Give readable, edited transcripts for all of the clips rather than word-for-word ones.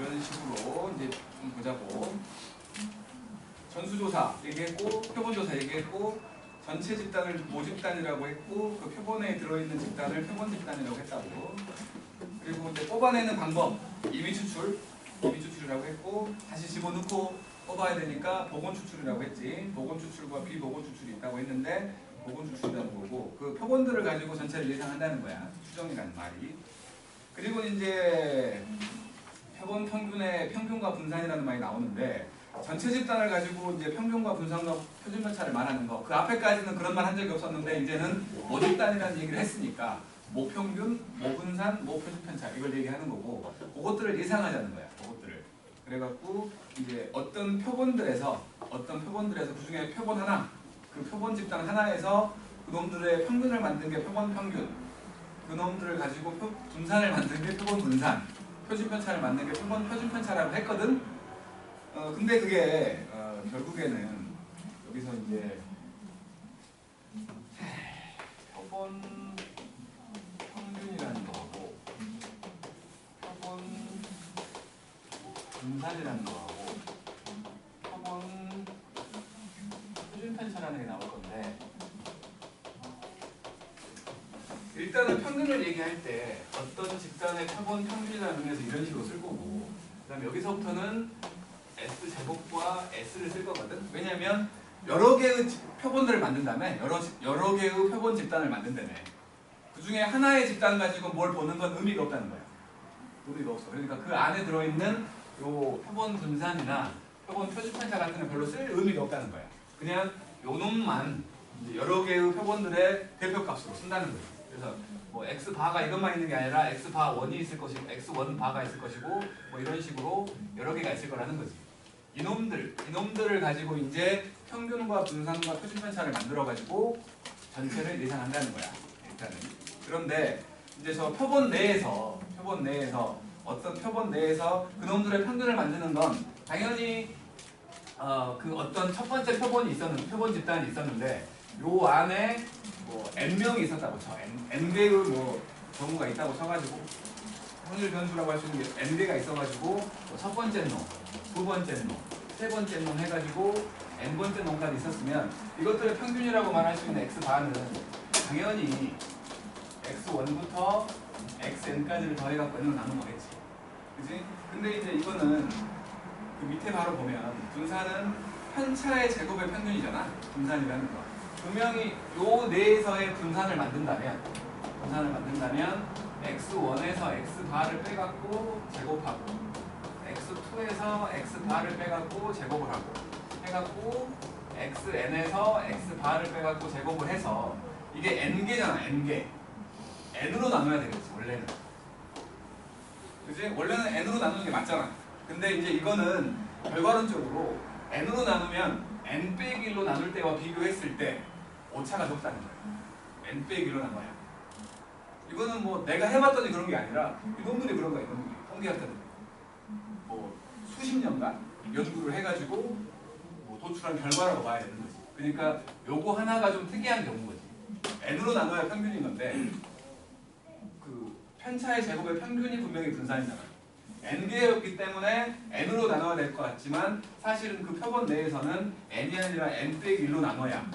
이런 식으로 이제 좀 보자고. 전수조사 얘기했고, 표본조사 얘기했고, 전체 집단을 모집단이라고 했고, 그 표본에 들어있는 집단을 표본 집단이라고 했다고. 그리고 이제 뽑아내는 방법, 임의 추출이라고 했고, 다시 집어넣고 뽑아야 되니까 보건 추출이라고 했지. 보건 추출과 비보건 추출이 있다고 했는데, 보건 추출이라는 거고, 그 표본들을 가지고 전체를 예상한다는 거야. 추정이라는 말이. 그리고 이제 표본 평균의 평균과 분산이라는 말이 나오는데, 전체 집단을 가지고 이제 평균과 분산과 표준 편차를 말하는 거. 그 앞에까지는 그런 말 한 적이 없었는데, 이제는 모집단이라는 얘기를 했으니까 모평균, 모분산, 모표준 편차 이걸 얘기하는 거고, 그것들을 예상하자는 거야. 그것들을. 그래갖고 이제 어떤 표본들에서 그 중에 표본 하나, 그 표본 집단 하나에서 그놈들의 평균을 만든 게 표본 평균, 그놈들을 가지고 분산을 만든 게 표본 분산, 표준 편차를 만든 게 표본 표준 편차라고 했거든. 근데 그게 결국에는 여기서 이제 표본 평균이라는 거하고 표본 분산이라는 거하고 표본 표준 편차라는 게 나올 건데, 일단은 평균을 얘기할 때 어떤 집단의 표본 평균이라는 의미에서 이런 식으로 쓸 거고, 그 다음에 여기서부터는 S제곱과 S를 쓸 거거든. 왜냐면 여러 개의 표본들을 만든다며, 여러 개의 표본 집단을 만든다며. 그 중에 하나의 집단 가지고 뭘 보는 건 의미가 없다는 거야. 의미가 없어. 그러니까 그 안에 들어있는 요 표본 분산이나 표본 표준 편차 같은 건 별로 쓸 의미가 없다는 거야. 그냥 요 놈만 여러 개의 표본들의 대표값으로 쓴다는 거지. 그래서 뭐 X바가 이것만 있는 게 아니라 X바 1이 있을 것이고 X1 바가 있을 것이고 뭐 이런 식으로 여러 개가 있을 거라는 거지. 이놈들을 가지고 이제 평균과 분산과 표준 편차를 만들어 가지고 전체를 예상한다는 거야. 일단은. 그런데 이제 저 표본 내에서 어떤 표본 내에서 그놈들의 평균을 만드는 건 당연히 그 어떤 첫 번째 표본 집단이 있었는데, 요 안에 뭐 n명이 있었다고 쳐. n개의 뭐 경우가 있다고 쳐가지고 확률 변수라고 할 수 있는 게 n개가 있어가지고 뭐 첫 번째 놈, 두 번째 놈, 세 번째 놈 해가지고 n번째 놈까지 있었으면 이것들의 평균이라고 말할 수 있는 x바는 당연히 x1부터 xn까지를 더해갖고 n으로 나눈 거겠지. 그지? 근데 이제 이거는 그 밑에 바로 보면 분산은 편차의 제곱의 평균이잖아. 분산이라는 거. 분명히 요 내에서의 분산을 만든다면 x1에서 x바를 빼갖고 제곱하고 x2에서 x바를 빼갖고 제곱을 하고 해갖고 xn에서 x바를 빼갖고 제곱을 해서 이게 n개잖아. n개. n으로 나눠야 되겠지 원래는. 그치? 원래는 n으로 나누는 게 맞잖아. 근데 이제 이거는 결과론적으로 n으로 나누면 n-1로 나눌 때와 비교했을 때 오차가 적다는 거야. n-1로 나눠야. 이거는 뭐 내가 해봤더니 그런 게 아니라 이놈들이 그런 거야. 이놈들이 통계학자들. 뭐 수십 년간 연구를 해가지고 뭐 도출한 결과라고 봐야 되는 거지. 그러니까 요거 하나가 좀 특이한 경우인 거지. n으로 나눠야 평균인 건데 그 편차의 제곱의 평균이 분명히 분산이잖아. n개였기 때문에 n으로 나눠야 될 것 같지만 사실은 그 표본 내에서는 n이 아니라 n-1로 나눠야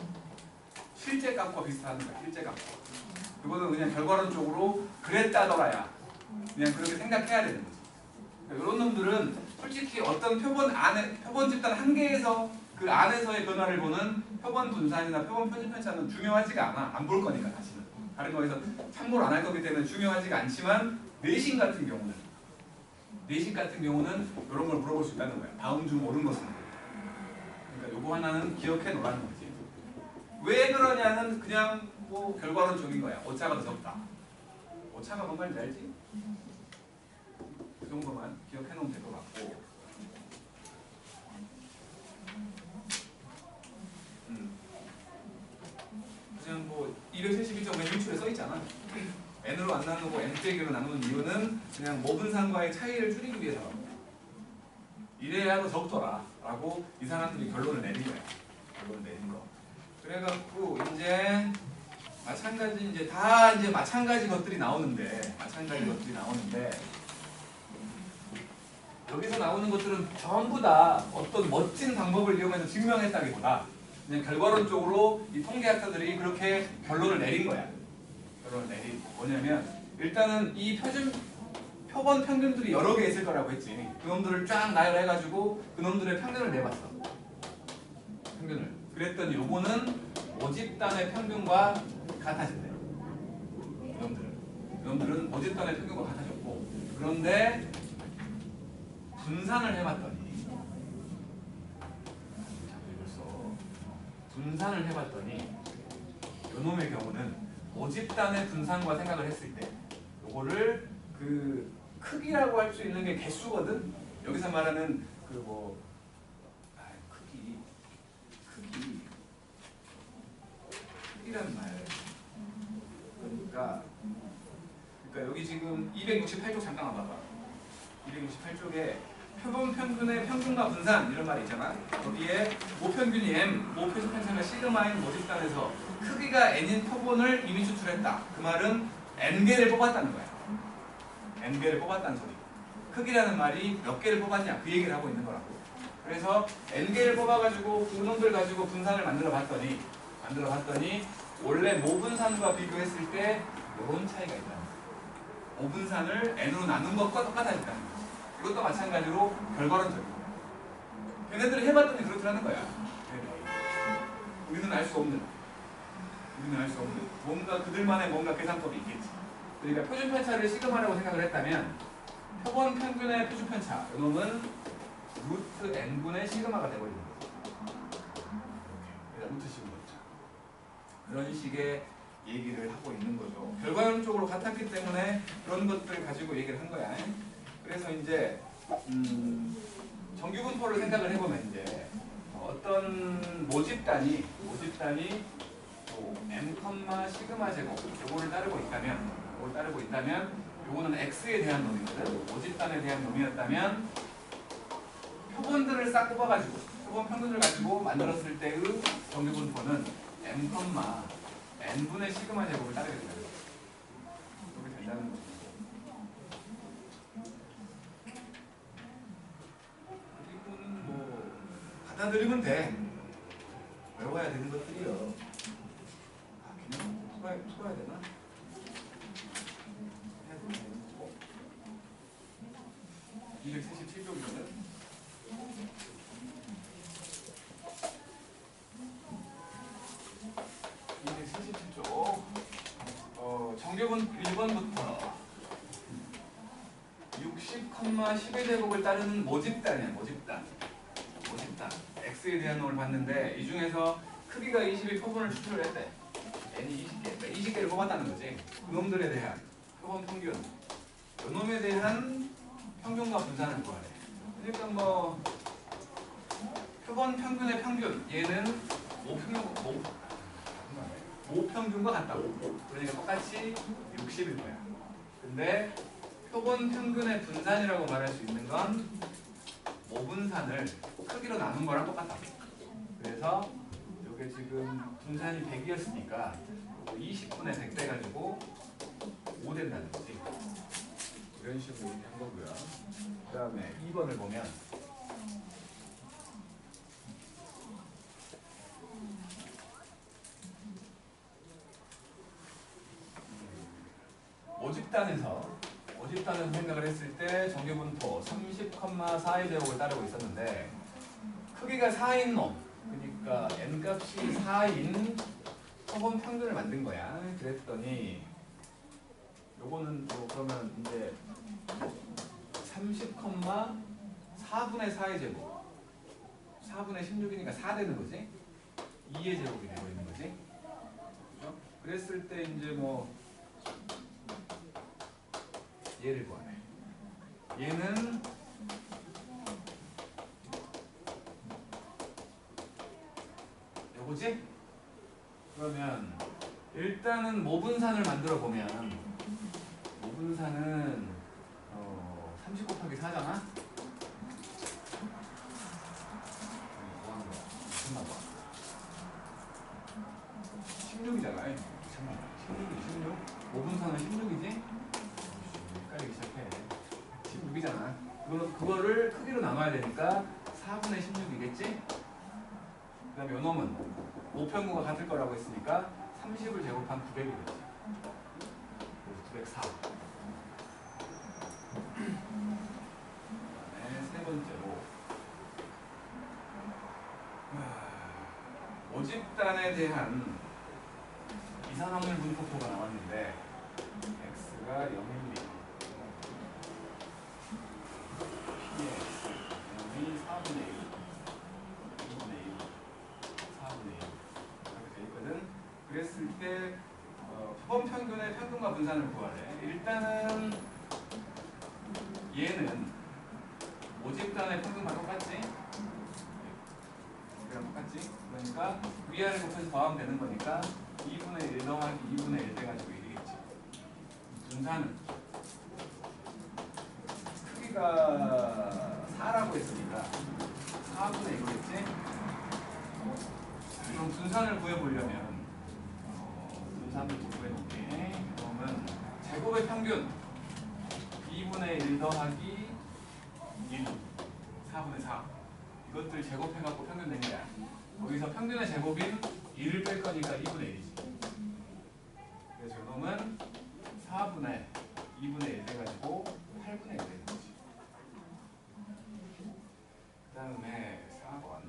실제 값과 비슷하는 거야. 실제 값과. 이거는 그냥 결과론적으로 그랬다더라야 그냥 그렇게 생각해야 되는 거지. 그러니까 이런 놈들은 솔직히 어떤 표본 집단 한 개에서 그 안에서의 변화를 보는 표본 분산이나 표본 표준 편차는 중요하지가 않아. 안 볼 거니까 다시는. 다른 거에서 참고를 안 할 거기 때문에 중요하지가 않지만 내신 같은 경우는 이런 걸 물어볼 수 있다는 거야. 다음 중 옳은 것은. 그러니까 요거 하나는 기억해 놓으라는 거지. 왜 그러냐는 그냥 뭐 결과론적인 거야. 오차가 더 적다. 오차가 뭔 말인지 알지? 그 정도만 기억해 놓으면 될 것 같고. 그냥 뭐 232.5 유출에 써 있잖아. n으로 안 나누고 n-1로 나누는 이유는 그냥 모분산과의 차이를 줄이기 위해서라고. 이래야 더 적더라 라고 이 사람들이 결론을 내린 거야. 결론을 내린 거. 그래갖고 이제 마찬가지 이제 다 이제 마찬가지 것들이 나오는데 여기서 나오는 것들은 전부 다 어떤 멋진 방법을 이용해서 증명했다기보다 그냥 결과론적으로 이 통계학자들이 그렇게 결론을 내린 거야. 결론을 내린 뭐냐면 일단은 이 표본 평균들이 여러 개 있을 거라고 했지. 그놈들을 쫙 나열해가지고 그놈들의 평균을 내봤어. 평균을. 그랬더니 요거는 모집단의 평균과 같아진대. 그놈들은 모집단의 평균과 같아졌고, 그런데 분산을 해봤더니 분산을 해봤더니 요놈의 경우는 모집단의 분산과 생각을 했을 때 요거를 그 크기라고 할 수 있는 게 개수거든. 여기서 말하는 그 뭐 크기란 말. 그러니까 여기 지금 268쪽 잠깐 와봐봐. 268쪽에 표본 평균의 평균과 분산 이런 말이 있잖아. 거기에 모평균이 M, 모표준 편차가 시그마인 모집단에서 크기가 N인 표본을 이미 추출했다. 그 말은 N개를 뽑았다는 거야. N개를 뽑았다는 소리. 크기라는 말이 몇 개를 뽑았냐 그 얘기를 하고 있는 거라고. 그래서 N개를 뽑아가지고 그놈들 가지고 분산을 만들어 봤더니 원래 모분산과 비교했을 때 이런 차이가 있다. 모분산을 N으로 나눈 것과 똑같아졌다는 거야. 이것도 마찬가지로 결과론적이고 걔네들이 해봤더니 그렇더라는 거야. 우리는 알 수 없는 뭔가 그들만의 뭔가 계산법이 있겠지. 그러니까 표준 편차를 시그마라고 생각을 했다면 표본 평균의 표준 편차 이놈은 루트 n분의 시그마가 되버리는 거죠. 루트 시그마. 그런 식의 얘기를 하고 있는 거죠. 결과론적으로 같았기 때문에 그런 것들을 가지고 얘기를 한 거야. 그래서 이제 정규분포를 생각을 해보면 이제 어떤 모집단이 m, 시그마 제곱 요거를 따르고 있다면 요거는 x에 대한 놈이거든. 모집단에 대한 놈이었다면 표본들을 싹 뽑아가지고 표본 평균을 가지고 만들었을 때의 정규분포는 m, n분의 시그마 제곱을 따르게 된다. 이렇게 된다는 거죠. 이거는 뭐 받아들이면 돼. 외워야 되는 것들이요. 그냥 풀어야 되나? 277쪽이거든. 정규분 1번부터 60,10의 제곱을 따르는 모집단이야. 모집단 x에 대한 놈을 봤는데 이 중에서 크기가 20의 표본을 추출을 했대. n이 20개, 20개를 뽑았다는 거지. 그놈들에 대한 표본 평균, 그놈에 대한 평균과 분산을 구하래. 그러니까 뭐 표본 평균의 평균, 얘는 모평균과 같다고. 그러니까 똑같이 60일 거야. 근데 표본 평균의 분산이라고 말할 수 있는 건 모분산을 크기로 나눈 거랑 똑같다고. 그래서 이게 지금 분산이 100이었으니까 20분의 100 돼가지고 5 된다는 거지. 이런 식으로 얘기한 거고요. 그 다음에 2번을 보면 모집단에서 생각을 했을 때 정규분포 30,4의 제곱을 따르고 있었는데 크기가 4인 놈, 그러니까 n값이 4인 표본 평균을 만든 거야. 그랬더니 요거는 뭐 그러면 이제 30,4분의 4의 제곱 4분의 16이니까 4 되는 거지. 2의 제곱이 되고 있는 거지. 그렇죠? 그랬을 때 이제 뭐 얘를 구하네. 얘는 요거지? 그러면 일단은 모분산을 만들어 보면 모분산은 30 곱하기 4잖아? 뭐 하는 거야? 미쳤나 봐. 16이잖아. 16. 모분산은 16이지? 헷갈리기 시작해. 16이잖아. 그거를 크기로 나눠야 되니까 4분의 16이겠지? 그 다음에 요 놈은 5편구가 같을 거라고 했으니까 30을 제곱한 900이겠지. 그래서 904. 그다음에 세 번째로 모집단에 대한 이산확률 분포표가 나왔는데 x가 0일리 px 0이 4분의 1 2분의 1 4분의 1 이렇게 돼 있거든. 그랬을 때 표본 평균의 평균과 분산을 구하래. 일단은 얘는 모집단의 평균과 똑같지? 얘랑 똑같지? 그러니까 위아래 곱해서 더하면 되는 거니까 2분의 1 더하기 2분의 1 돼가지고 1이겠지. 분산은 크기가 4라고 했으니까 4분의 1이겠지? 그럼 분산을 구해보려면 분산을 구해볼게. 그러면 제곱의 평균 2분의 1 더하기 1 4분의 4 이것들 제곱해갖고 평균 낸 거야. 거기서 평균의 제곱인 1을 뺄 거니까 2분의 1이지. 그래서 이놈은 4분의 2분의 1 돼가지고 8분의 1 되는 거지. 그 다음에 4번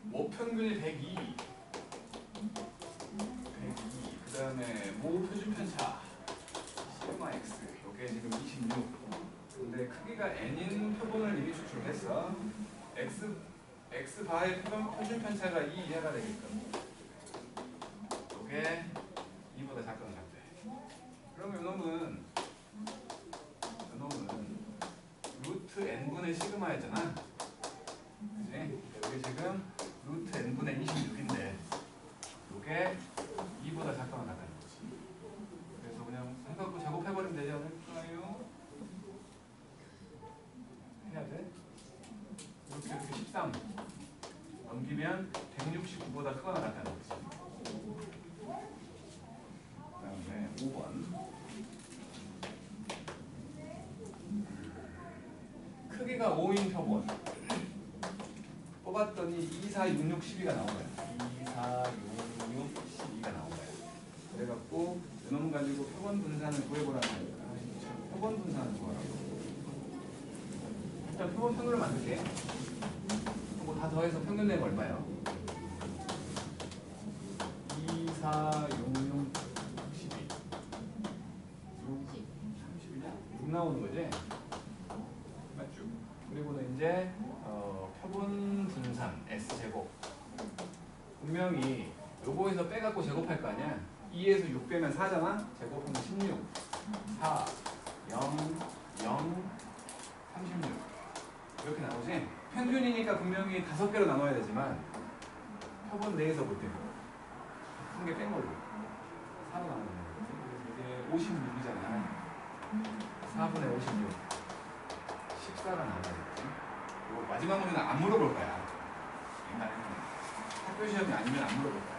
모평균이 102, 그 다음에 모표준편차 시그마 x 요게 지금 26. 근데 크기가 n인 표본을 이미 추출했어. x바의 표준편차가 2 이하가 되게끔 요게 2보다 작거나 같대. 그러면 이놈은 루트 n분의 시그마였잖아. 그지? 여기 지금 루트 n분의 26인데 이게 2보다 작거나 같다는 거지. 그래서 그냥 해갖고 제곱해버리면 되지 않을까요? 해야 돼? 이렇게 13 넘기면 169보다 크거나 같다는 거지. 그 다음에 5번 크기가 5인 표본 뽑았더니 2, 4, 6, 6, 12가 나온 거야. 2, 4, 6, 6, 12가 나온 거야. 그래갖고 이놈 가지고 표본 분산을 구해보라는 거니까 표본 분산을 구하라고. 일단 표본 평균을 만들게. 이거 다 더해서 평균 내면 얼마예요? 2, 4, 6, 6, 12 6, 30이냐? 6 나오는 거지? 맞죠? 그리고는 이제 표본 분산 S제곱 분명히 요거에서 빼갖고 제곱할 거 아니야. 2에서 6 빼면 4잖아. 제곱하면 16 4 0 0 36 이렇게 나오지. 평균이니까 분명히 5개로 나눠야 되지만 표본 내에서 볼 때 한 개 뺀 걸로 4로 나누는 거지. 그래서 이게 56이잖아. 4분의 56 14가 나와야겠지. 마지막 문제는 안 물어볼 거야. 학교 시험이 아니면 안 물어볼 거야.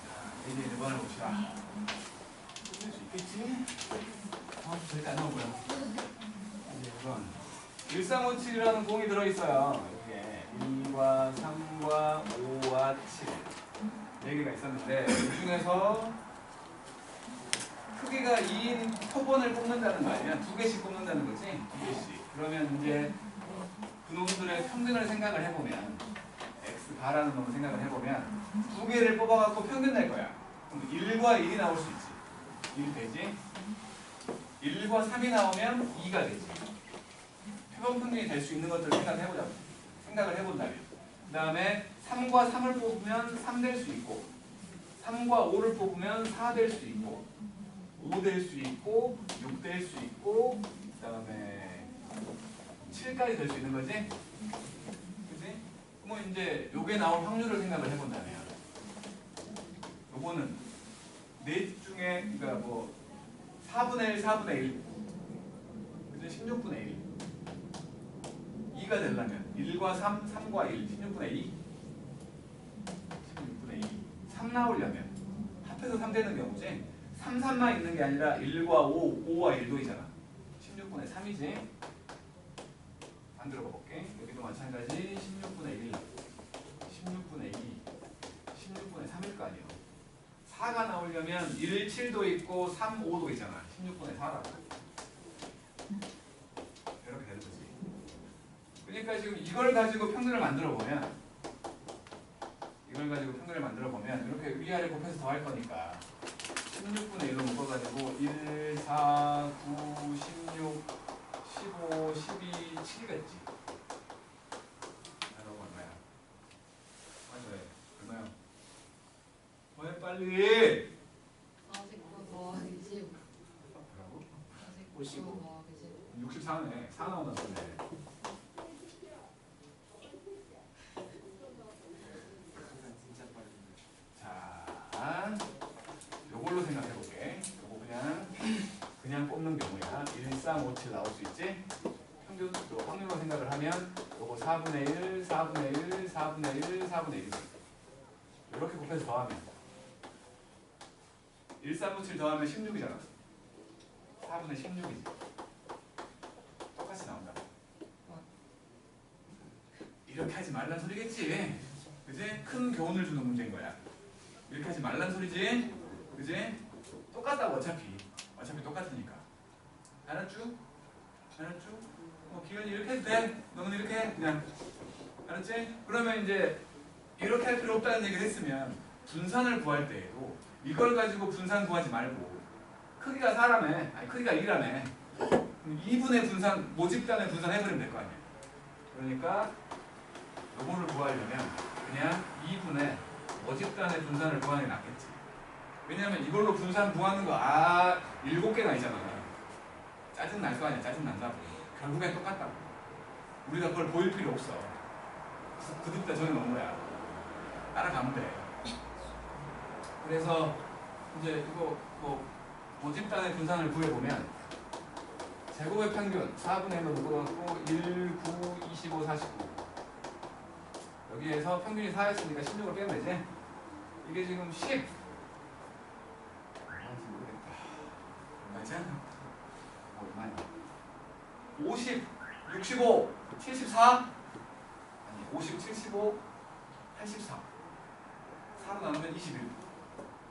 자, 이제 1번을 봅시다. 볼 수 있겠지? 절대 안 나오고요. 이제 1번 1357이라는 공이 들어있어요. 여기에 2와 3과 5와 7 4개가 있었는데 그 중에서 크기가 2인 표본을 뽑는다는 거 아니야? 2개씩 뽑는다는 거지? 2개씩. 그러면 이제 그놈들의 평균을 생각을 해보면 x바라는 놈을 생각을 해보면 2개를 뽑아갖고 평균 낼 거야. 그럼 1과 1이 나올 수 있지. 1 되지? 1과 3이 나오면 2가 되지. 표본 평균이 될 수 있는 것들을 생각을 해본다면 그 다음에 3과 3을 뽑으면 3 될 수 있고 3과 5를 뽑으면 4 될 수 있고 5 될 수 있고 6 될 수 있고 그 다음에 7까지 될 수 있는 거지? 그치? 뭐 이제 요게 나올 확률을 생각을 해본다면 요거는 넷 중에 그러니까 뭐 4분의 1, 4분의 1 그죠? 16분의 1 2가 되려면 1과 3, 3과 1 16분의 2 16분의 2 3 나오려면 합해서 3 되는 경우지 3, 3만 있는 게 아니라 1과 5, 5와 1도 있잖아 16분의 3이지 만들어 볼게 여기도 마찬가지 16분의 1 16분의 2 16분의 3일 거 아니에요 4가 나오려면 1, 7도 있고 3, 5도 있잖아 16분의 4라고 이렇게 되는 거지 그러니까 지금 이걸 가지고 평균을 만들어 보면 이렇게 위아래 곱해서 더할 거니까 16분의 1로 묶어가지고 1, 4, 9, 16, 15, 12, 7이겠지 얼마야? 왜 빨리 49 더하기 10 뭐라고? 49 더하기 10 64네 4 나오나 보네 자 요걸로 생각해 볼게 요거 그냥 뽑는 경우야 1, 3, 5, 7 나올 수 있지 평균 요 확률로 생각을 하면 요거 4분의 1, 4분의 1, 4분의 1, 4분의 1 이렇게 곱해서 더하면 1, 3, 5, 7 더하면 16이잖아 4분의 16이지 똑같이 나온다 이렇게 하지 말란 소리겠지 그지? 큰 교훈을 주는 문제인 거야 이렇게 하지 말란 소리지 그지? 똑같다고 어차피 똑같으니까 알았죠? 기현이 이렇게 해도 돼 너는 이렇게 해 그냥 알았지? 그러면 이제 이렇게 할 필요 없다는 얘기를 했으면 분산을 구할 때에도 이걸 가지고 분산 구하지 말고 크기가 4라며 아니 크기가 2라며 2분의 분산 모집단의 분산 해버리면 될 거 아니야 그러니까 요거를 구하려면 그냥 2분의 모집단의 분산을 구하는 게 낫겠지 왜냐면 이걸로 분산 구하는 거 7개가 있잖아 짜증 날 거 아니야 짜증 난다고 결국엔 똑같다고 우리가 그걸 보일 필요 없어 그득다 저기 넣은 거야 따라가면 돼 그래서 이제 이거 모집단의 분산을 구해보면 제곱의 평균 4분의 1로 묶어갖고 1, 9, 25, 49 여기에서 평균이 4였으니까 16을 빼면 되지 이게 지금 10 맞아? 얼마야? 50, 65, 74 아니 50, 75, 84 4로 나누면 21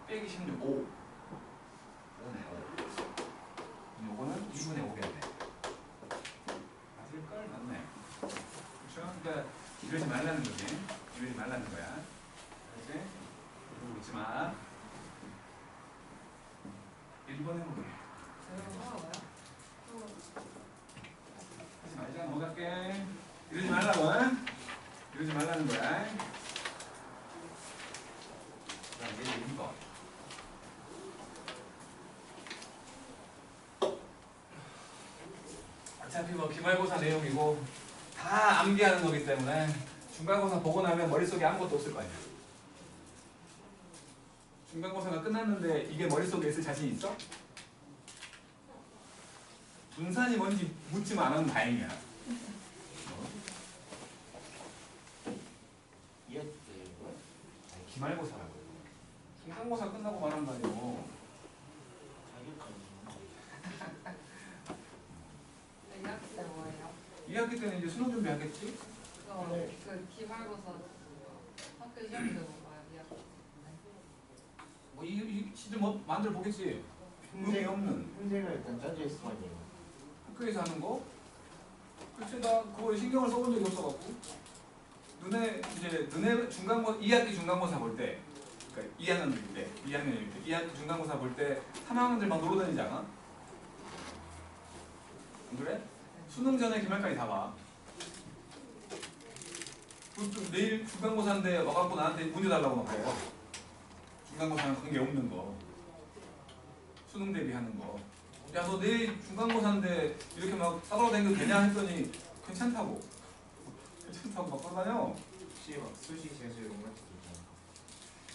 빼기 16, 5 5네 5 요거는 2분의 5겠네 맞을걸? 맞네 그렇죠? 그러니까 이러지 말라는 거지 이러지 말라는 거야 알았지? 그러고 있지 마 1번 해볼게 하지 말자 넘어갈게 이러지 말라고 이러지 말라는 거야 그 다음 얘 2번 어차피 뭐 기말고사 내용이고 다 암기하는 거기 때문에 중간고사 보고 나면 머릿속에 아무것도 없을 거 아니야 중간고사가 끝났는데 이게 머릿속에 있을 자신 있어? 분산이 뭔지 묻지만 않으면 다행이야 기말고사라고 중간고사 끝나고 말한 거 아니고 2학기 때 뭐예요? 2학기 때는 이제 수능 준비하겠지? 그 기말고사 학교 시험 때 뭔가요? 2학기 뭐 이 시즌 뭐 만들어 보겠지 의미 없는 현재가 일단 짜져 있을 거 아니에요. 학교에서 하는 거? 글쎄 나 그거 신경을 써본 적이 없어갖고 너네 중간고사 2학기 중간고사 볼 때 그러니까 2학년일 때 2학기 중간고사 볼 때 3학년들 막 놀러 다니지 않아? 안 그래? 수능 전에 기말까지 다 봐. 또 내일 중간고사인데 와갖고 나한테 문제 달라고 막 그래요. 중간고사는 그런 게 없는 거. 수능 대비하는 거. 야 너 내일 중간고사인데 이렇게 막 싸돌아 다니도 되냐 했더니 괜찮다고 막 걸어다녀. 혹시 막 수시 재수 이런 거 같은 거 있잖아.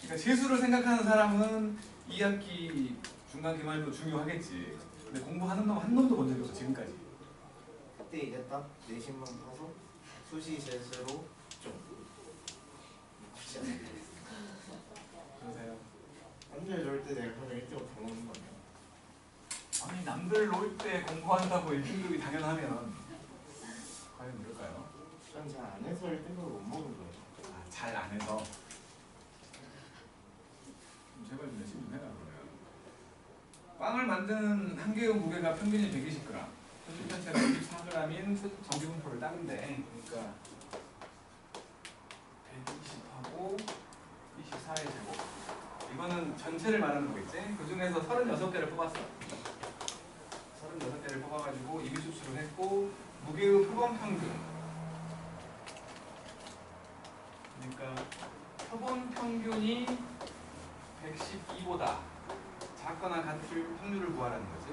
그러니까 재수를 생각하는 사람은 2학기 중간 기말도 중요하겠지. 근데 공부하는 놈 한 놈도 본 적이 없어 지금까지. 그때 이제 딱 내신만 봐서 수시 재수로 좀 굳이 안 해. 그러세요. 남들 놀 때 내가 그냥 1등을 다 먹는 거 아니야? 아니 남들 놀 때 공부한다고 1등급이 당연하면 과연 그럴까요? 전 잘 안 해서 1등을 못 먹은 거예요. 아, 잘 안 해서. 제발 좀 열심히 좀 해라 그러면. 빵을 만드는 한 개의 무게가 평균이 120g, 표준 전체가 24g인 정기분포를 따는데, 그러니까 120하고 24의 제곱. 이거는 전체를 말하는 거겠지? 그 중에서 36개를 뽑았어. 36개를 뽑아가지고 이비 수출을 했고, 무게의 표본 평균. 그러니까 표본 평균이 112보다 작거나 같을 확률을 구하라는 거지.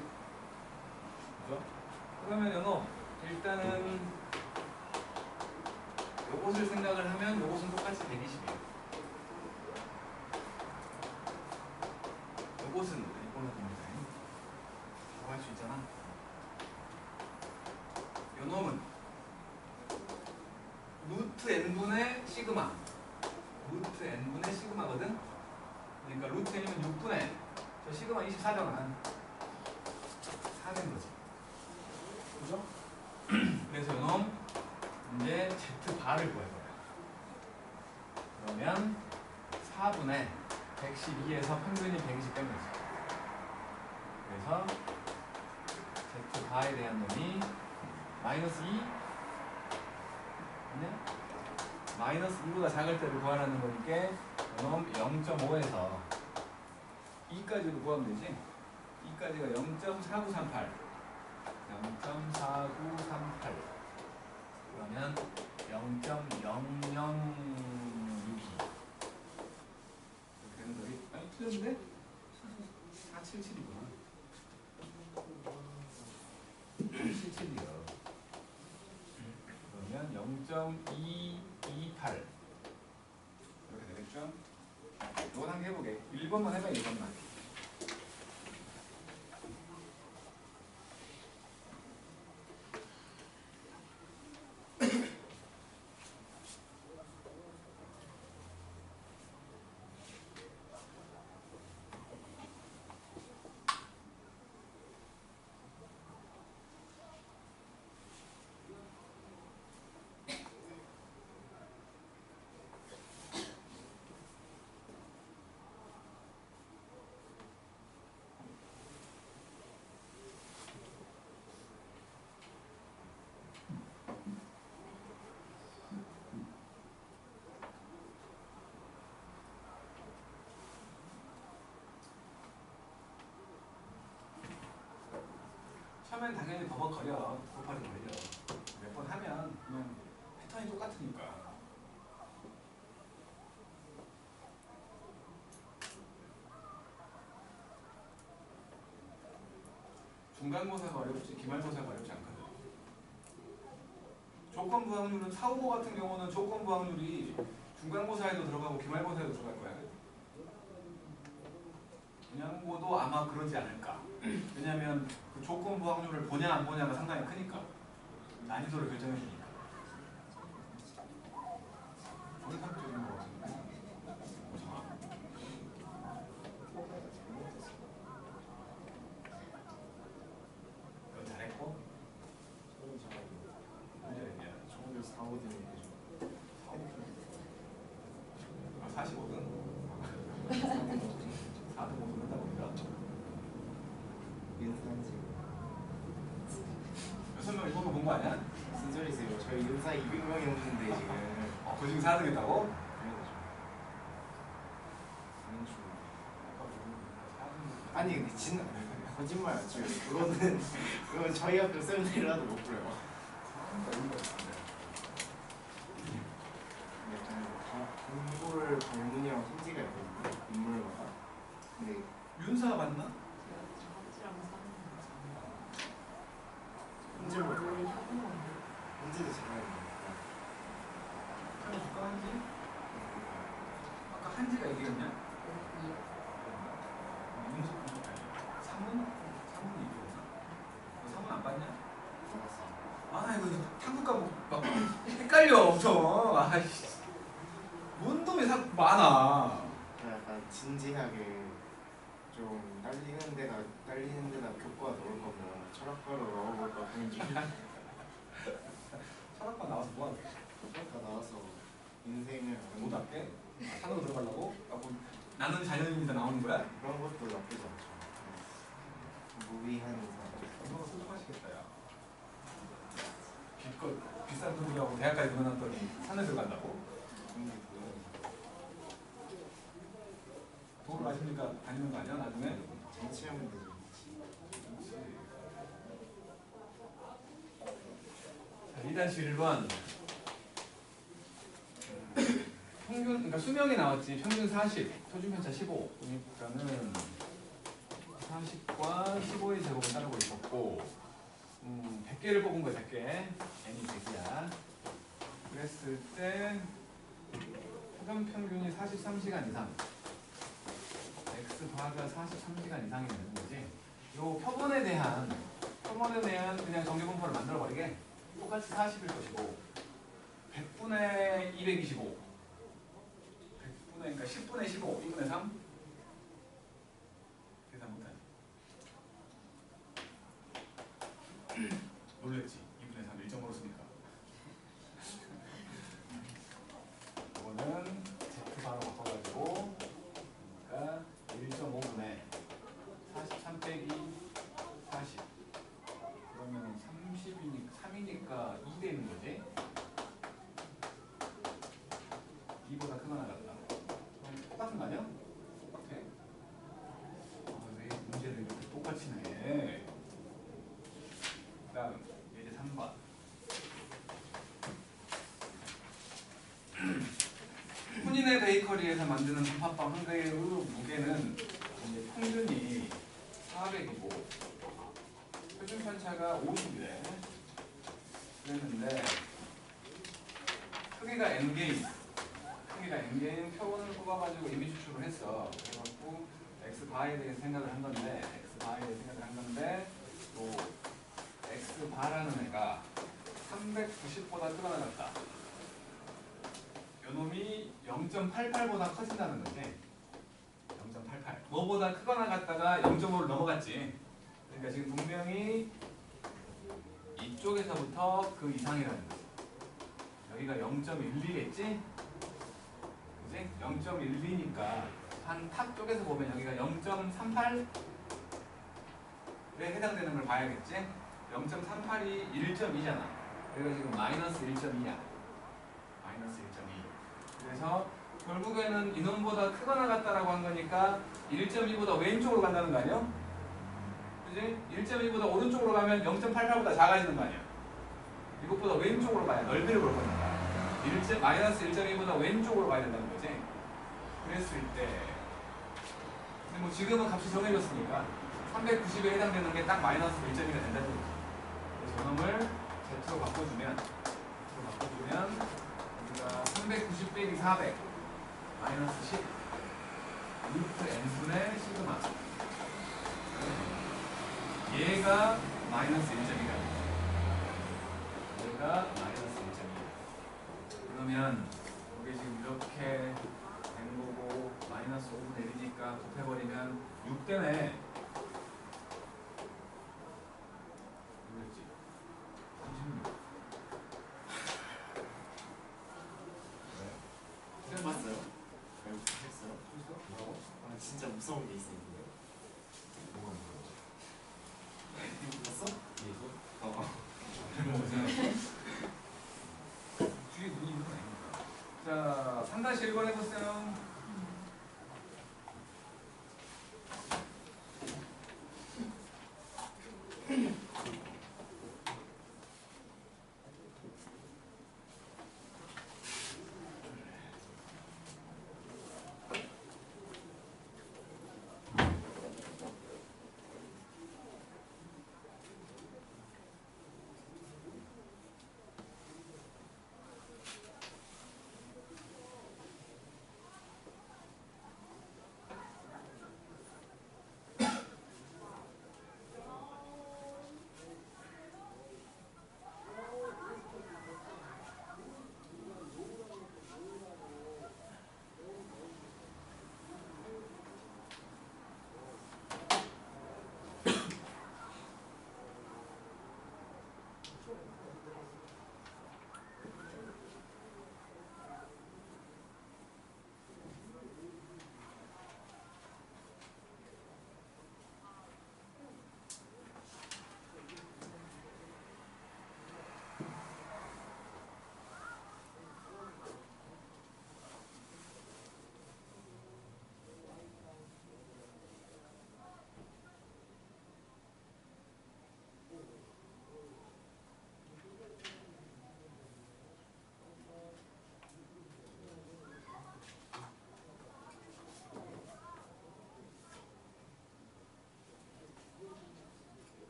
그죠? 그러면 연호 일단은 요것을 생각을 하면 요것은 똑같이 120이에요. 요것은 이거는 됩니다. 뭐 할 수 있잖아. 요 놈은 루트 n분의 시그마, 루트 n분의 시그마거든. 그러니까 루트 n이면 6분의 n, 저 시그마 24잖아. 4된 거지. 그죠? 그래서 요놈 이제 z 바를 구할 거야. 그러면 4분의 112에서 평균이 120 뺀 거지. 그래서 z 바에 대한 놈이 마이너스 2, 마이너스 2보다 작을 때를 구하라는 거니까 그럼 0.5에서 2까지도 구하면 되지. 2까지가 0.4938, 0.4938. 그러면 0.0062 이렇게 되는 거지. 아니 틀렸는데? 477이구나. 477이요. 그러면 0.228 이렇게 되겠죠? 이건 한 개 해보게. 1번만 해봐. 1번만. 처음엔 당연히 버벅거려. 곱하기 걸려. 몇 번 하면 그냥 패턴이 똑같으니까. 중간고사가 어렵지 기말고사가 어렵지 않거든. 조건부 확률은 사후보 같은 경우는 조건부 확률이 중간고사에도 들어가고 기말고사에도 들어갈 거야. 그냥고도 아마 그러지 않을까. 왜냐면 그 조건부 확률을 보냐 안 보냐가 상당히 크니까. 난이도를 결정해 주니까. 정상적인 거 같은데. 너 잘했고? 저는 잘하고 문제 얘기야. 저는 4, 5등 해줘. 45등? 4등 5등 한다고 우리가? 윤산지 6명 이거 본 거 아니야? 무슨 소리세요? 저희 윤사 200명이 넘는데 지금. 그 중에 4등 했다고? 당연하죠. 당연히 아까 아니 근데 진 거짓말 맞죠? 그건 저희 학교 쌤들이라도 못 부려요. 약간 공부를 방문이랑 성지가 있거든요. 인물마다. 근데 윤사 맞나? 현재도 현재도 잘하는 거니까. 한지? 아까 한지가 얘기했냐? 아이씨. 문dom이 사 많아. 약간 진지하게 좀 딸리는 데다 교과 넣을 거면 철학과로 넣어볼까 고민 중이야. 철학과 나와서 뭐하게? 철학과 나와서 인생을 못 할게? 산으로 들어가려고? 아, 뭐, 나는 자연인이다 나오는 거야? 그런 것도 나쁘지 않죠. 무비하는 사람. 너가 섭섭하시겠다 야. 비싼 돈이라고 대학까지 보내놨더니 산에 들어간다고? 돈을 아십니까? 다니는 거 아니야 나중에? 장치하면 되죠. 자, 2-1번 평균, 그러니까 수명이 나왔지. 평균 40, 표준편차 15. 그러니까는 40과 15의 제곱을 따르고 있었고 100개를 뽑은 거야. 100개. n이 100이야. 그랬을 때 표준 평균이 43시간 이상, x 바가 43시간 이상이 되는 거지. 요 표본에 대한 그냥 정규분포를 만들어 버리게. 똑같이 40일 것이고 100분의 225, 100분의 그러니까 10분의 15, 2분의 3 계산 못하니 놀랬지. 2분의 3 1.5로 쓰니까. 이거는 Z바로 바꿔가지고 그러니까 1.5분의 43 빼기 40 그러면 3이니까 2 되는 거지. 2보다 크거나 같다. 똑같은 거 아니야? 똑같아. 왜 문제를 이렇게 똑같이 내? 다음 이제 3번. 혼인의 베이커리에서 만드는 단팥빵 한 개의 무게는 이제 평균이 400이고 표준 편차가 50이래. 그랬는데 크기가 n개인 표본을 뽑아가지고 이미 추출을 했어. 그래갖고 x 바에 대해서 생각을 한 건데 또 x 바라는 애가 390보다 크거나 같다. 요놈이 0.88보다 커진다는 거지. 0.88 뭐보다 크거나 같다가 0.5를 넘어갔지. 그러니까 지금 분명히 이쪽에서부터 그 이상이라는 거지. 여기가 0.12겠지? 그지? 0.12니까 한 탑 쪽에서 보면 여기가 0.38에 해당되는 걸 봐야겠지? 0.38이 1.2잖아. 그래서 지금 마이너스 1.2야. 마이너스 1.2. 그래서 결국에는 이놈보다 크거나 같다라고 한 거니까 1.2보다 왼쪽으로 간다는 거 아니야? 그지? 1.2보다 오른쪽으로 가면 0.88보다 작아지는 거 아니야? 이것보다 왼쪽으로 가야 넓이를 볼 거니까 마이너스 1.2보다 왼쪽으로 가야 된다는 거지. 그랬을 때 근데 뭐 지금은 값이 정해졌으니까 390에 해당되는 게 딱 마이너스 1.2가 된다는 거지. 그래서 저놈을 Z로 바꿔주면 우리가 390 빼기 400 마이너스 10 루트 n분의 시그마 얘가 마이너스 1.2가 얘가 마이너스 1.2 그러면 이게 지금 이렇게 된 거고 마이너스 5분의 1이니까 곱해버리면 6되네. 모르겠지? 36 시험 봤어요? 결국 했어요? 뭐라고? 아 진짜 무서운 게 있었는데. 뭐가 이거 봤어? 예술? 어. 뒤에 눈이 있는 건 아닙니다. 자, 3-1번 해보세요.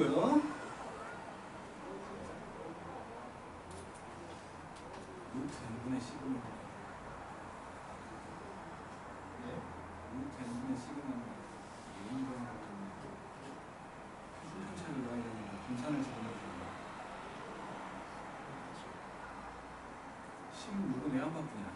누구요? 루트 n분의 시그마. 루트 n분의 시그마는 이런 거는 순차를 넣어야 되니까 분산을 집어넣어야 16은 왜 한 바퀴냐?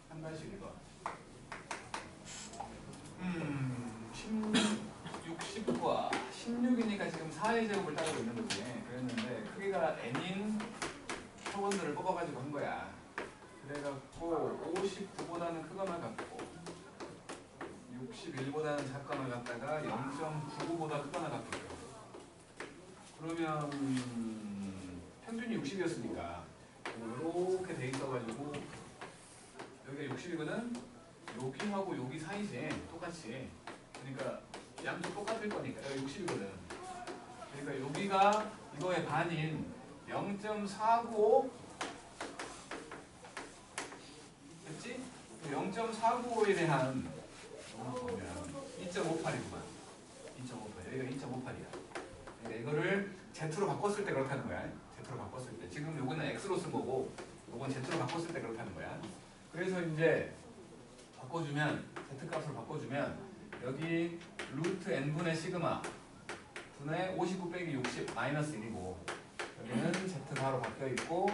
한 번씩 읽어. 60과 16이니까 지금 4의 제곱을 따르고 있는 거지. 그랬는데 크기가 n인 표본들을 뽑아가지고 한 거야. 그래갖고 59보다는 크거나 같고 61보다는 작거나 같다가 0.99보다 크거나 같고. 그러면 평균이 60이었으니까 이렇게 돼 있어가지고 여기가 60이거든? 여기하고 여기 사이지 똑같이. 그러니까 양쪽 똑같을 거니까 여기 60이거든. 그러니까 여기가 이거의 반인 0.495 됐지? 0.495에 대한 2.58이구만. 2.58. 여기가 2.58이야. 그러니까 이거를 Z로 바꿨을 때 그렇다는 거야. Z로 바꿨을 때. 지금 요거는 X로 쓴 거고 요건 Z로 바꿨을 때 그렇다는 거야. 그래서 이제 바꿔주면 Z값으로 바꿔주면 여기 루트 n분의 시그마 분의 59 빼기 60 마이너스 1이고 여기는 Z4로 바뀌어 있고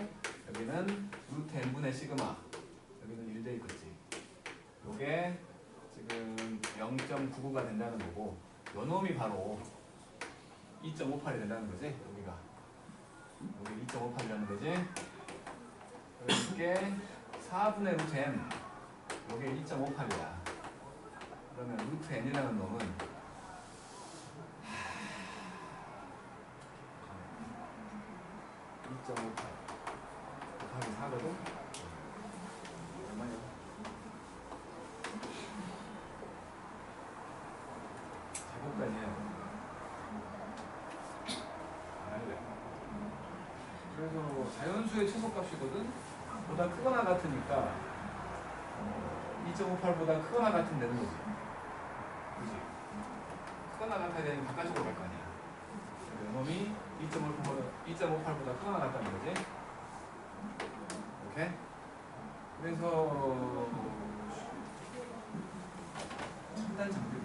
여기는 루트 n분의 시그마 여기는 1돼 있겠지. 요게 지금 0.99가 된다는 거고 요 놈이 바로 2.58이 된다는 거지. 여기가 여기 2.58이라는 거지. 이렇게 4분의 루트 n 요게 2.58이야. 그러면 루트 n이라는 놈은 2.58 곱하기 4거든? 얼마냐? 제곱까지 해야 돼. 그래서 자연수의 최소값이거든? 보다 크거나 같으니까 2.58보다 크거나 같으면 되는 거지. 그지? 크거나 같아야 되는 바깥쪽으로 갈 거 아니야. 놈이 2.58보다 크거나 같다는 거지. 오케이? 그래서 첨단 정글이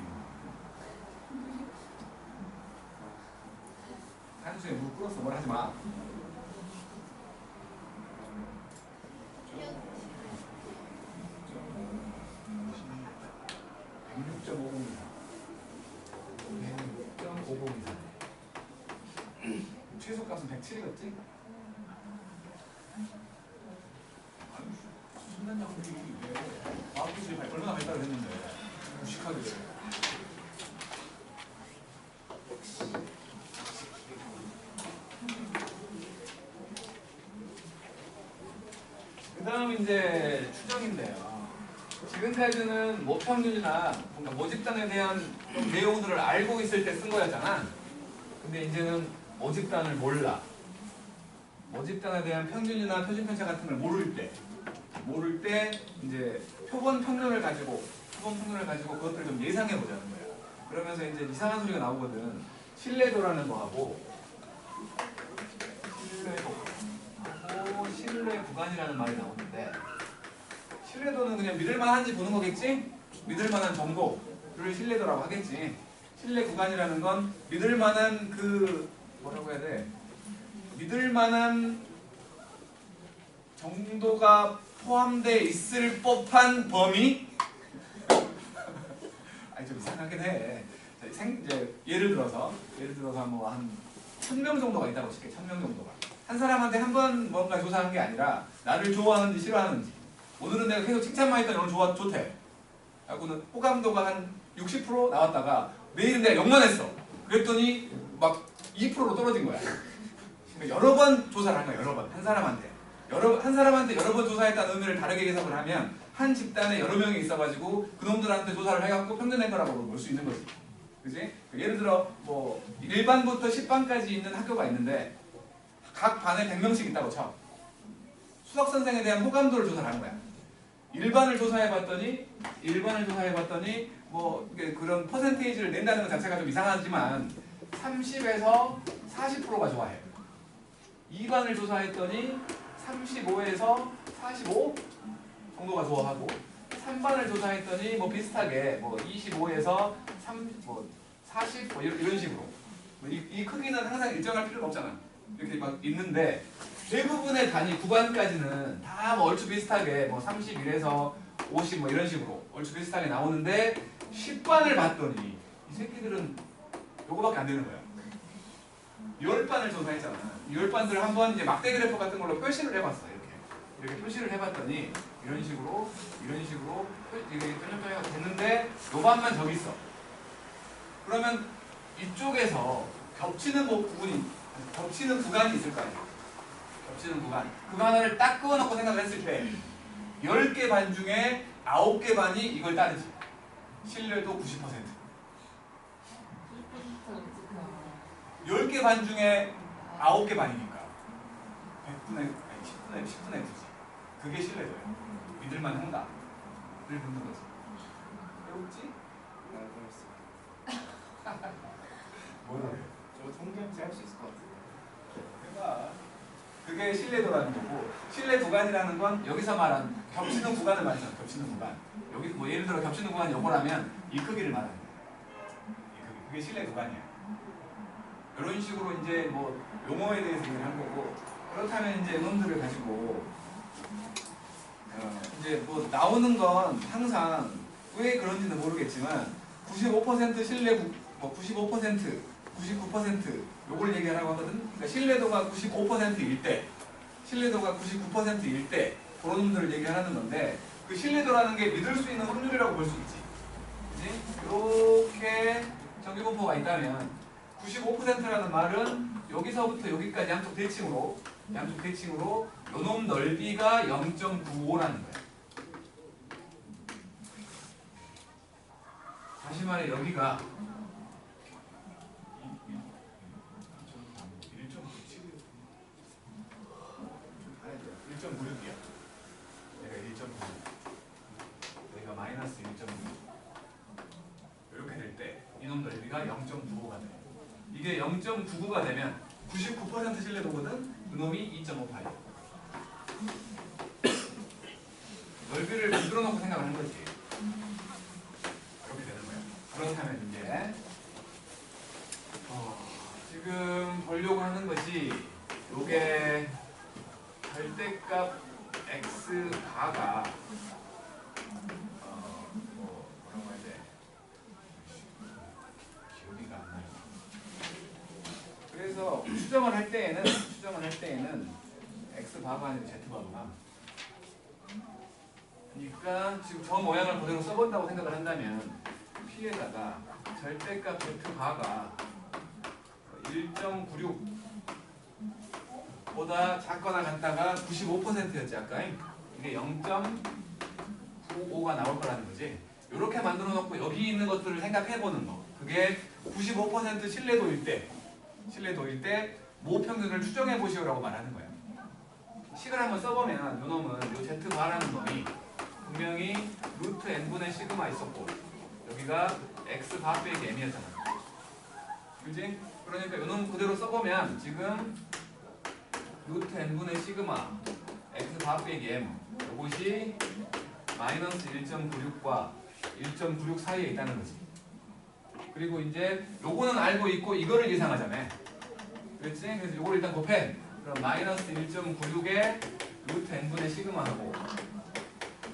한수에 물 끓었어. 뭘 하지 마. 106.504 최소값은 107이었지? 순간적으로 과학기술이 얼마나 발달을 했는데 무식하게 그 다음 이제 추정인데요. 지금까지는 모평균이나 뭔가 모집단에 대한 좀 내용들을 알고 있을 때 쓴 거였잖아. 근데 이제는 모집단을 몰라. 모집단에 대한 평균이나 표준편차 같은 걸 모를 때 이제 표본 평균을 가지고 그것들을 좀 예상해 보자는 거야. 그러면서 이제 이상한 소리가 나오거든. 신뢰도라는 거하고 신뢰 구간이라는 말이 나오는데, 신뢰도는 그냥 믿을만한지 보는 거겠지? 믿을만한 정도를 신뢰도라고 하겠지. 신뢰 구간이라는 건 믿을만한 그 뭐라고 해야 돼? 믿을만한 정도가 포함되어 있을 법한 범위? 아니 좀 이상하긴 해. 이제 예를 들어서 뭐 한 1000명 정도가 있다고 칠게. 1000명 정도가 한 사람한테 한 번 뭔가 조사한 게 아니라 나를 좋아하는지 싫어하는지. 오늘은 내가 계속 칭찬만 했더니 오늘 좋대. 하고는 호감도가 한 60% 나왔다가 내일은 내가 욕만 했어. 그랬더니 막 2%로 떨어진 거야. 그러니까 여러 번 조사를 한 거야. 여러 번. 한 사람한테 여러 번 조사했다는 의미를 다르게 해석을 하면 한 집단에 여러 명이 있어가지고 그놈들한테 조사를 해갖고 평균낸 거라고 볼 수 있는 거지. 그지? 예를 들어 뭐 1반부터 10반까지 있는 학교가 있는데 각 반에 100명씩 있다고 쳐. 수학 선생에 대한 호감도를 조사를 하는 거야. 1반을 조사해봤더니 뭐 그런 퍼센테이지를 낸다는 것 자체가 좀 이상하지만 30에서 40%가 좋아해. 2반을 조사했더니 35에서 45 정도가 좋아하고, 3반을 조사했더니 뭐 비슷하게 뭐 25에서 40 뭐 이런 식으로. 이 크기는 항상 일정할 필요가 없잖아. 이렇게 막 있는데 대부분의 단위 구간까지는 다 뭐 얼추 비슷하게 뭐 31에서 50 뭐 이런 식으로 얼추 비슷하게 나오는데 10반을 봤더니 이 새끼들은 요거밖에 안 되는 거야. 10반을 조사했잖아. 10반들을 한번 이제 막대 그래프 같은 걸로 표시를 해봤어. 이렇게 표시를 해봤더니 이런 식으로 이게 뾰족하게 됐는데 요 반만 저기 있어. 그러면 이쪽에서 겹치는 구간이 있을 거 아니야. 겹치는 구간. 그 하나를 딱 그어놓고 생각을 했을 때 10개 반 중에 9개 반이 이걸 따르지. 신뢰도 90%. 10개 반 중에 9개 반이니까 10분의 9지. 그게 신뢰도예요. 믿을만 한가를 묻는 거지. 배웠지? 뭐를? 저 통계학자 할 수 있을 것 같아요. 그러니까 그게 신뢰도라는 거고, 신뢰 구간이라는 건 여기서 말한 겹치는 구간을 말하잖아. 겹치는 구간. 여기 뭐 예를 들어 겹치는 구간이 요거라면 이 크기를 말하는 거야. 이 크기. 그게 신뢰 구간이야. 이런 식으로 이제 뭐 용어에 대해서 얘기를 한 거고, 그렇다면 이제 놈들을 가지고 이제 뭐 나오는 건 항상 왜 그런지는 모르겠지만 95% 신뢰 뭐 95%, 99% 요걸 얘기하라고 하거든. 그러니까 신뢰도가 95%일 때, 신뢰도가 99%일 때 그런 놈들을 얘기하는 건데, 그 신뢰도라는 게 믿을 수 있는 확률이라고 볼 수 있지. 그지? 이렇게 정규분포가 있다면 95%라는 말은 여기서부터 여기까지 양쪽 대칭으로 요놈 넓이가 0.95라는 거야. 다시 말해 여기가 1.96이야. 내가 1.96. 여기가 마이너스 1.96. 이렇게 될 때 이놈 넓이가 0.95가 돼. 이게 0.99가 되면 99% 신뢰도거든. 그놈이 2.58. 넓이를 만들어 놓고 생각을 한 거지. 이렇게 되는 거야. 그렇다면 이제 지금 보려고 하는 것이 요게 절대값 x 바가 뭐라고 해야 돼? 기억이가 안 나요. 그래서 추정을 할 때에는 x 바가 아니라 z 바가. 그러니까 지금 저 모양을 그대로 써본다고 생각을 한다면 p에다가 절대값 z 바가 1.96 보다 작거나 같다가 95%였지 아까. 이게 0.95가 나올 거라는 거지. 이렇게 만들어 놓고 여기 있는 것들을 생각해 보는 거. 그게 95% 신뢰도일 때 모평균을 추정해 보시오라고 말하는 거야. 식을 한번 써보면 요 놈은 요 z 바라는 놈이 분명히 루트 n분의 시그마 있었고 여기가 x 바 빼기 m이었잖아. 그지? 그러니까 이놈 그대로 써보면 지금 루트 n분의 시그마 x 바 빼기 m 이것이 마이너스 1.96과 1.96 사이에 있다는 거지. 그리고 이제 요거는 알고 있고 이거를 예상하자며. 그렇지? 그래서 요걸 일단 곱해. 그럼 마이너스 1.96에 루트 n분의 시그마하고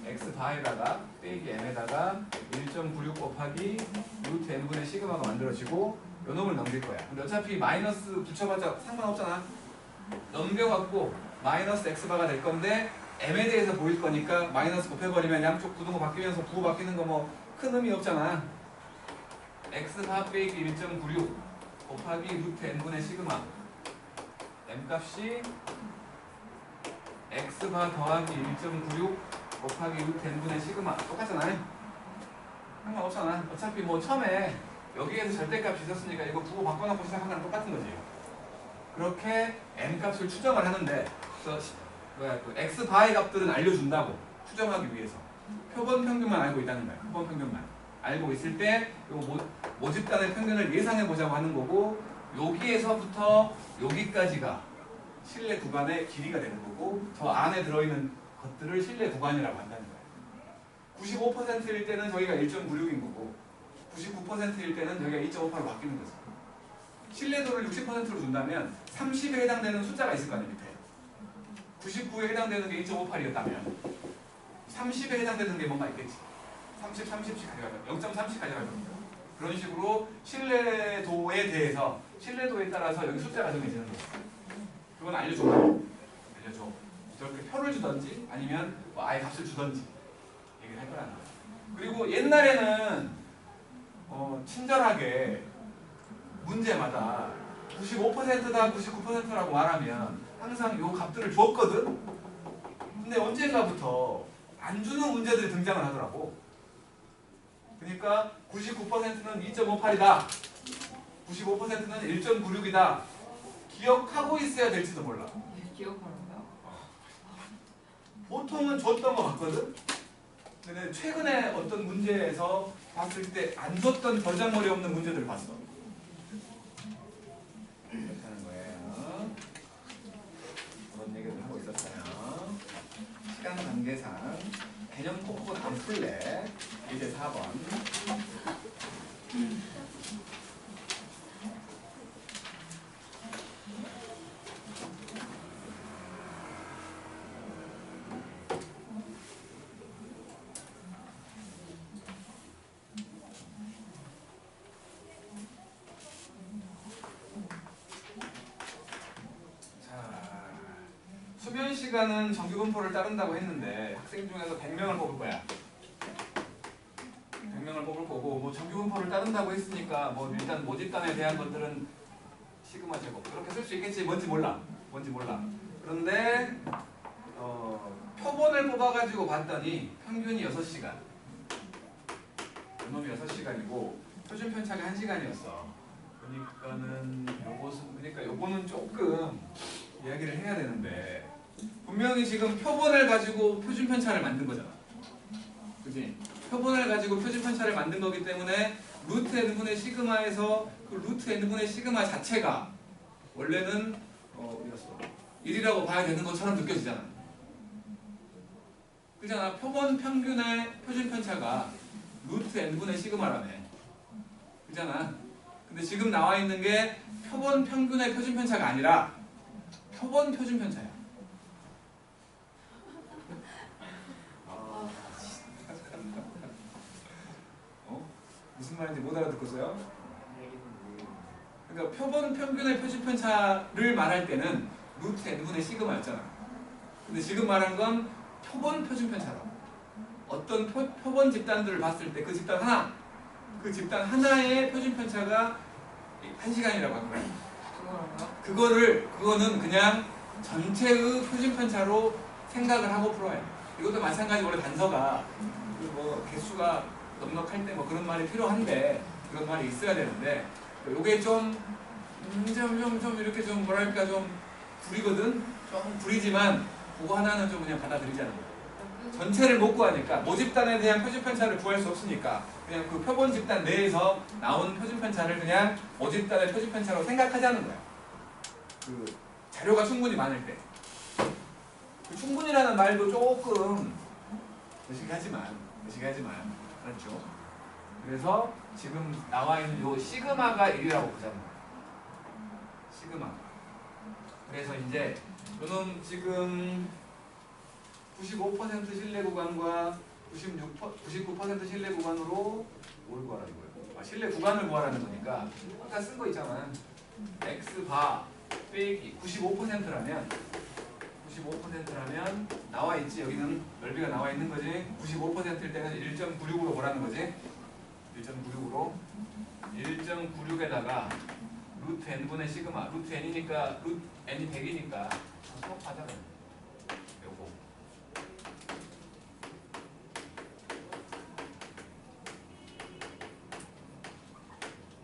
x 바에다가 빼기 m에다가 1.96 곱하기 루트 n분의 시그마가 만들어지고 요 놈을 넘길 거야. 근데 어차피 마이너스 붙여봤자 상관없잖아. 넘겨갖고 마이너스 x바가 될 건데 m에 대해서 보일 거니까 마이너스 곱해버리면 양쪽 부등호 바뀌면서 부호 바뀌는 거 뭐 큰 의미 없잖아. x바 빼기 1.96 곱하기 루트 n분의 시그마 m 값이 x바 더하기 1.96 곱하기 루트 n분의 시그마 똑같잖아요. 상관없잖아. 어차피 뭐 처음에 여기에서 절대값이 있었으니까 이거 부호 바꿔놓고 시작한 거랑 똑같은 거지. 그렇게 m 값을 추정을 하는데 그래서 그 x 바의 값들은 알려준다고 추정하기 위해서 표본 평균만 알고 있다는 거야. 표본 평균만 알고 있을 때 요 모집단의 평균을 예상해 보자고 하는 거고 여기에서부터 여기까지가 실내 구간의 길이가 되는 거고 저 안에 들어있는 것들을 실내 구간이라고 한다는 거야. 95%일 때는 저희가 1.96인 거고 99%일 때는 저희가 2.58로 바뀌는 거죠. 신뢰도를 60%로 준다면 30에 해당되는 숫자가 있을 거 아니에요. 밑에 99에 해당되는 게 2.58이었다면 30에 해당되는 게 뭔가 있겠지. 30, 30씩 가져가면 0.3씩 가져갈 겁니다. 그런 식으로 신뢰도에 대해서 신뢰도에 따라서 여기 숫자가 정해지는 거죠. 그건 알려줘. 알려줘. 저렇게 표를 주던지 아니면 뭐 아예 값을 주던지 얘기를 할 거라는 거예요. 그리고 옛날에는 친절하게 문제마다 95%다 99%라고 말하면 항상 요 값들을 줬거든. 근데 언젠가부터 안 주는 문제들이 등장을 하더라고. 그러니까 99%는 2.58이다 95%는 1.96이다 기억하고 있어야 될지도 몰라. 기억하는데요? 보통은 줬던 거 같거든. 근데 최근에 어떤 문제에서 봤을 때 안 줬던 벌장머리 없는 문제들을 봤어. 이렇게 하는 거예요. 그런 얘기를 하고 있었어요. 시간 관계상 개념 꼭은 안 풀래. 이제 4번. 수면 시간은 정규 분포를 따른다고 했는데 학생 중에서 100명을 뽑을 거야. 100명을 뽑을 거고 뭐 정규 분포를 따른다고 했으니까 뭐 일단 모집단에 대한 것들은 시그마 제곱 그렇게 쓸 수 있겠지. 뭔지 몰라. 그런데 표본을 뽑아가지고 봤더니 평균이 6시간. 이놈이 6시간이고 표준 편차가 1시간이었어. 그러니까 요거는 조금 이야기를 해야 되는데 분명히 지금 표본을 가지고 표준 편차를 만든 거잖아. 그지? 표본을 가지고 표준 편차를 만든 거기 때문에 루트 n분의 시그마에서 그 루트 n분의 시그마 자체가 원래는 어디였어? 1이라고 봐야 되는 것처럼 느껴지잖아. 그잖아. 표본 평균의 표준 편차가 루트 n분의 시그마라며. 그잖아. 근데 지금 나와 있는 게 표본 평균의 표준 편차가 아니라 표본 표준 편차야. 무슨 말인지 못 알아듣겠어요? 그러니까 표본 평균의 표준 편차를 말할 때는 루트 n분의 시그마였잖아. 근데 지금 말한 건 표본 표준 편차라고. 어떤 표본 집단들을 봤을 때 그 집단 하나의 표준 편차가 1시간이라고 한 거야. 그거는 그냥 전체의 표준 편차로 생각을 하고 풀어야 돼. 이것도 마찬가지. 원래 단서가 뭐 개수가 넉넉할 때 뭐 그런 말이 필요한데 그런 말이 있어야 되는데 요게 좀 이렇게 좀 뭐랄까 좀 구리거든. 좀 구리지만 그거 하나는 좀 그냥 받아들이자는 거야. 전체를 못 구하니까 모집단에 대한 표준편차를 구할 수 없으니까 그냥 그 표본 집단 내에서 나온 표준편차를 그냥 모집단의 표준편차로 생각하자는 거야. 그 자료가 충분히 많을 때. 그 충분히라는 말도 조금 의식하지만 알았죠? 그래서 지금 나와 있는 요 시그마가 1이라고 보자는 거야. 시그마. 그래서 이제 요놈 지금 95% 신뢰 구간과 99% 신뢰 구간으로 뭘 구하라는 거예요? 아, 신뢰 구간을 구하라는 거니까 아까 쓴 거 있잖아. x바 빼기 95%라면 나와 있지. 여기는 넓이가 나와 있는 거지. 95%일 때는 1.96으로 보라는 거지. 1.96으로 1.96에다가 루트 n분의 시그마 루트 n이니까 루트 n이 100이니까 수업하자면 요거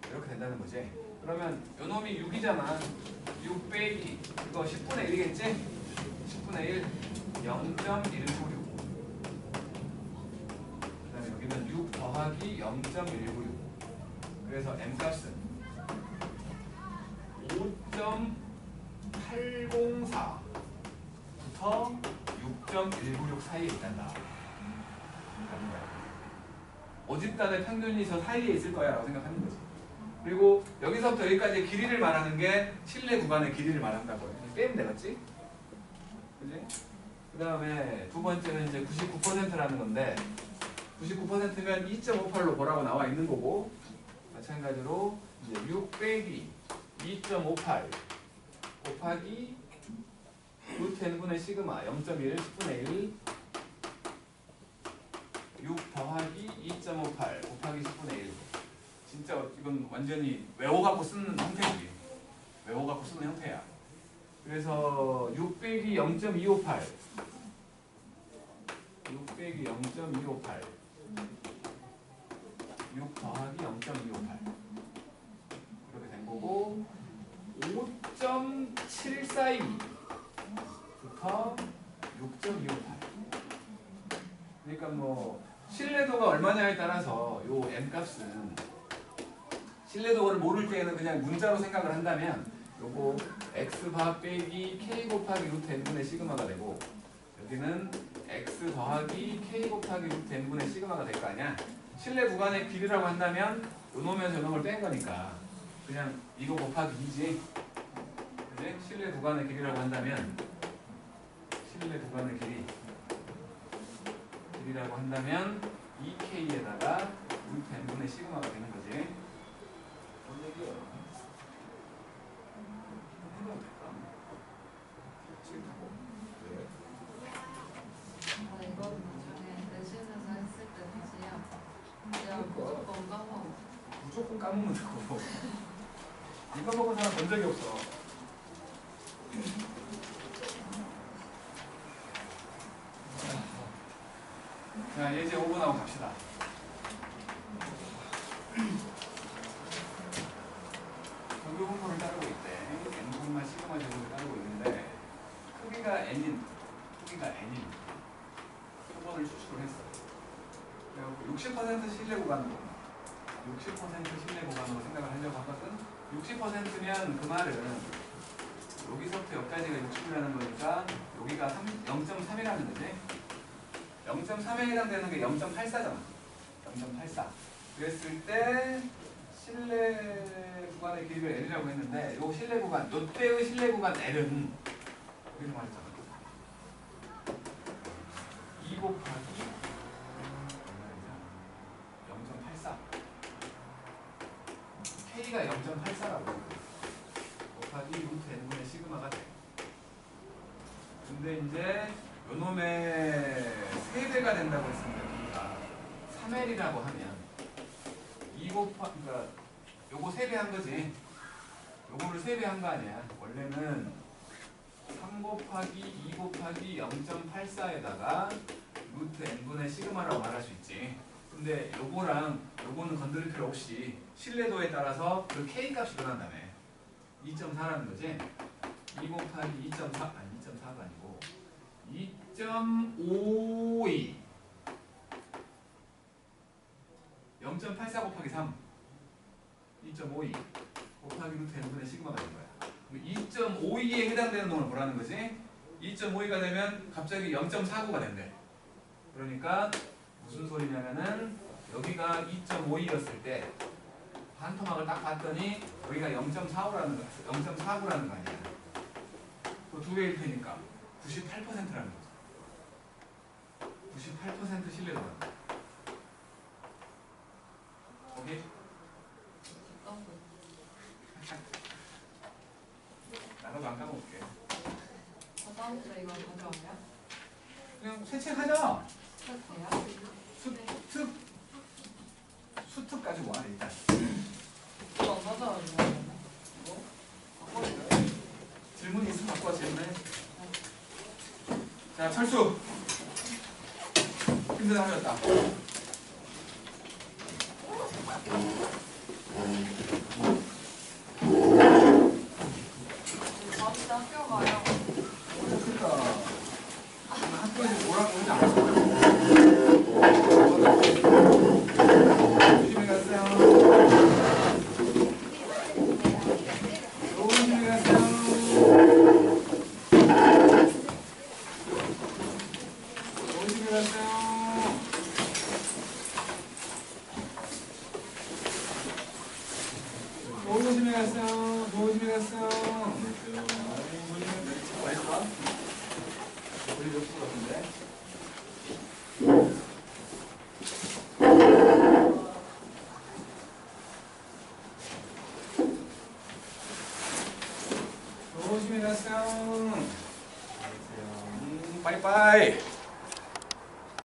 이렇게 된다는 거지. 그러면 요놈이 6이잖아. 6 빼기 이거 10분의 1이겠지? 10분의 1 0.196 그 다음에 여기는 6 더하기 0.196 그래서 m값은 5.804부터 6.196 사이에 있단다. 모집단의 평균이 저 사이에 있을 거야 라고 생각하는 거지. 그리고 여기서부터 여기까지 길이를 말하는 게 실내 구간의 길이를 말한다고 해. 빼면 되겠지? 그지? 그 다음에 두 번째는 이제 99%라는 건데 99%면 2.58로 보라고 나와 있는 거고 마찬가지로 이제 6 빼기 2.58 곱하기 루트 n분의 시그마 0.1 10분의 1 6 더하기 2.58 곱하기 10분의 1 진짜 이건 완전히 외워갖고 쓰는 형태지. 외워갖고 쓰는 형태야. 그래서 6 빼기 0.258 6 빼기 0.258 6 더하기 0.258 그렇게 된 거고 5.742부터 6.258 그러니까 뭐 신뢰도가 얼마냐에 따라서 요 n값은 신뢰도를 모를 때에는 그냥 문자로 생각을 한다면 요거 x바 빼기 k 곱하기 루트 n분의 시그마가 되고 여기는 x 더하기 k 곱하기 루트 n분의 시그마가 될 거 아니야. 실내 구간의 길이라고 한다면 요 놈에서 요 놈을 뺀 거니까 그냥 이거 곱하기 2지. 그지? 실내 구간의 길이라고 한다면 실내 구간의 길이라고 한다면 2k에다가 루트 n분의 시그마가 되는 거지. 뭔 얘기야? 해봐도 될까? 이거 나중에 내신에서 했을 때 다시요. 제가 무조건 까먹어. 무조건 까먹으면 되고 이거 먹은 사람 본 적이 없어. 자 예제 5분하고 갑시다. 정규 분포를 따르고 있대. n분만 시그마 제곱을 따르고 있는데 크기가 n인 표본을 추출을 했어. 그래갖고 60% 신뢰 구간으로 60% 신뢰 구간으로 생각을 하려고 하거든. 60%면 그 말은 여기서부터 여기까지가 60이라는 거니까 여기가 0.3이라는 거지. 0.3에 해당되는 게 0.84잖아. 0.84. 그랬을 때 실내 구간의 길이를 L이라고 했는데 요 실내 구간, 요때의 실내 구간 L은 여기서 말했잖아. 2 곱하기 0.84 K가 0.84라고 곱하기 루트 n분의 시그마가 돼. 근데 이제 요놈의 3배가 된다고 했습니다. 그러니까 3L이라고 하면 2 그러니까 요거 3배 한 거지. 요거를 3배 한 거 아니야. 원래는 3 곱하기 2 곱하기 0.84에다가 루트 n분의 시그마라고 말할 수 있지. 근데 요거랑 요거는 건드릴 필요 없이 신뢰도에 따라서 그 K 값이 변한다며. 2.4라는 거지. 2 곱하기 2.4 아니 2.4가 아니고 2.52 0.84 곱하기 3 2.52 곱하기 루트 n분의 시그마가 된 거야. 2.52에 해당되는 놈을 보라는 거지. 2.52가 되면 갑자기 0.49가 된대. 그러니까 무슨 소리냐면은 여기가 2.52였을 때 반토막을 딱 봤더니 여기가 0.49라는 거 아니야. 그 두 개일 테니까 98%라는 거죠. 98% 신뢰도라는 거. 오케이? 나도 안 까먹을게. 다음 주에 이거 가져와요? 그냥 채책하자. 해도 돼요? 수특 가지고 와 일단. 이거 안 가져와요? 질문이 있으면 갖고 와 질문해. 자 철수. 힘들다 하셨다. 다음 주에 학교 가요. 그러니까 학교에서 뭐라고 하지 않았어. 조심히 가세요. 조심히 가세요. 조심히 가세요. 조심히 가세요. 조심히 가세요. 맛있어? 우리 몇 분 같은데? 조심히 가세요. 빠이빠이.